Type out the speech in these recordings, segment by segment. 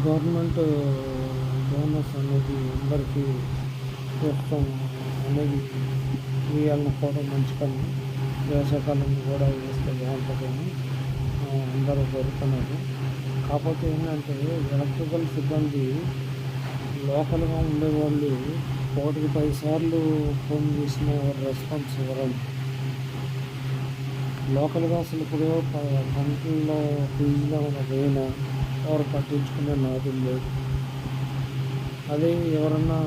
Government bonus అనేది అందరికీ ప్రోత్సాహం అనేది ఇవ్వాలనుకోవడం మంచి పని. వేసవికాలం కూడా వేస్తే బాగుంటుందని అందరూ కోరుతున్నారు. కాకపోతే ఏంటంటే ఎలక్ట్రికల్ సిబ్బంది లోకల్గా ఉండేవాళ్ళు ఒకటికి 10 సార్లు ఫోన్ చేసిన రెస్పాన్స్ ఇవ్వరండి. లోకల్గా అసలు ఇప్పుడు గంటల్లో ఫీజులో ఉన్న పోయినా ఎవరు పట్టించుకునే నాదులు లేదు. అదే ఎవరన్నా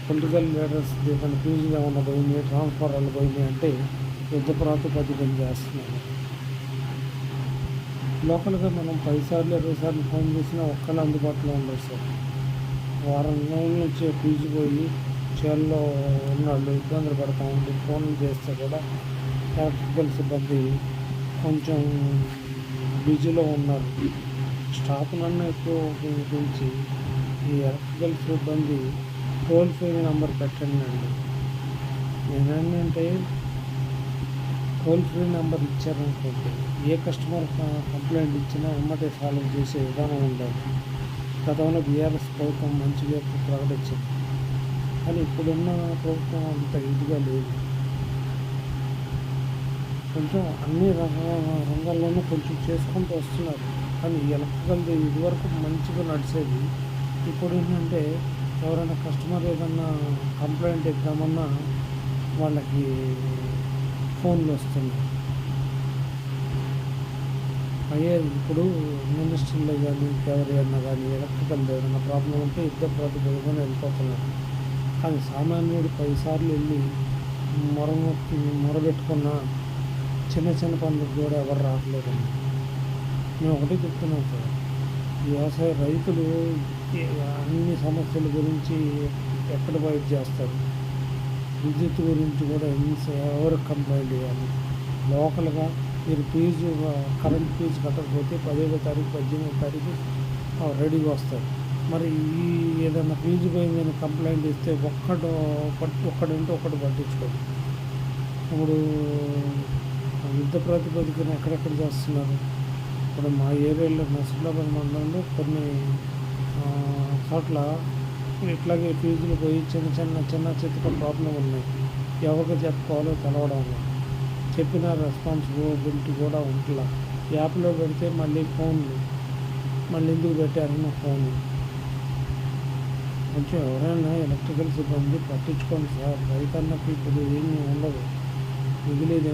పొలిటికల్ లీడర్స్ ఏమైనా ఫీజులు ఏమన్నా పోయినాయి, ట్రాన్స్ఫార్మర్లు పోయినాయి అంటే యుద్ధ ప్రాతిపదికన చేస్తున్నారు. లోకల్గా మనం 10 సార్లు 20 సార్లు ఫోన్ చేసినా ఒక్కళ్ళు అందుబాటులో ఉండరు సార్. వారం రోజుల నుంచి ఫీజు పోయి చేల్లో ఉన్నాళ్ళు ఇబ్బందులు పడతా ఉండి ఫోన్లు చేస్తే కూడా ఎలక్ట్రికల్ సిబ్బంది కొంచెం బిజీలో ఉన్నారు. స్టాఫ్నన్నా ఎక్కువ ఉపయోగించి ఈ ఎలక్ట్రికల్ సిబ్బంది టోల్ ఫ్రీ నెంబర్ పెట్టండి అండి. నేనేంటంటే టోల్ ఫ్రీ నెంబర్ ఇచ్చారనుకోండి, ఏ కస్టమర్ కంప్లైంట్ ఇచ్చినా వెంబడే సాల్వ్ చేసే విధానం ఉండాలి. గతంలో బీఆర్ఎస్ ప్రభుత్వం మంచిగా ప్రకటించింది, కానీ ఇప్పుడున్న ప్రభుత్వం అంత ఇదిగా లేదు. కొంచెం అన్ని రంగాల్లోనూ కొంచెం చేసుకుంటూ వస్తున్నారు. కానీ ఎలక్ట్రికల్ది ఇదివరకు మంచిగా నడిచేది. ఇప్పుడు ఏంటంటే ఎవరైనా కస్టమర్ ఏదన్నా కంప్లైంట్ ఇద్దామన్నా వాళ్ళకి ఫోన్లు వస్తున్నాయి. అయ్యే ఇప్పుడు మినిస్టర్లు కానీ ఎవరైనా కానీ ఎలక్ట్రికల్ ఏదైనా ప్రాబ్లం ఉంటే యుద్ధ ప్రాతిపదికన వెళ్ళిపోతున్నారు. కానీ సామాన్యుడు 10 సార్లు వెళ్ళి మొరబెట్టుకున్న చిన్న చిన్న పనులకు కూడా ఎవరు రావట్లేదండి. మేము ఒకటే చెప్తున్నాం సార్, వ్యవసాయ రైతులు అన్ని సమస్యల గురించి ఎక్కడ ఫైట్ చేస్తారు. విద్యుత్ గురించి కూడా ఎవరికి కంప్లైంట్ ఇవ్వాలి. లోకల్గా మీరు కరెంట్ ఫీజు కట్టకపోతే 10వ తారీఖు 18వ తారీఖు రెడీగా వస్తారు. మరి ఈ ఏదైనా ఫీజు పోయిందని కంప్లైంట్ ఇస్తే ఒక్కడంటే ఒక్కటి పట్టించుకోదు. ఇప్పుడు యుద్ధ ప్రాతిపదికన ఎక్కడెక్కడ చేస్తున్నారు. ఇప్పుడు మా ఏరియాలో నర్సులాబాద్ మండలంలో కొన్ని చోట్ల ఇట్లాగే ఫీజులు పోయి చిన్న చితక ప్రాబ్లం ఉన్నాయి. ఎవరికి చెప్పుకోవాలో తెలవడం లేదు. చెప్పిన రెస్పాన్సిబిలిటీ కూడా ఉంటుందా. యాప్లో పెడితే మళ్ళీ ఫోన్లు మళ్ళీ ఎందుకు పెట్టారన్న ఫోన్లు. కొంచెం ఎవరైనా ఎలక్ట్రికల్ సిబ్బంది పట్టించుకోండి సార్. రైతన్నకి ఇప్పుడు ఏమీ ఉండదు, మిగిలేదు.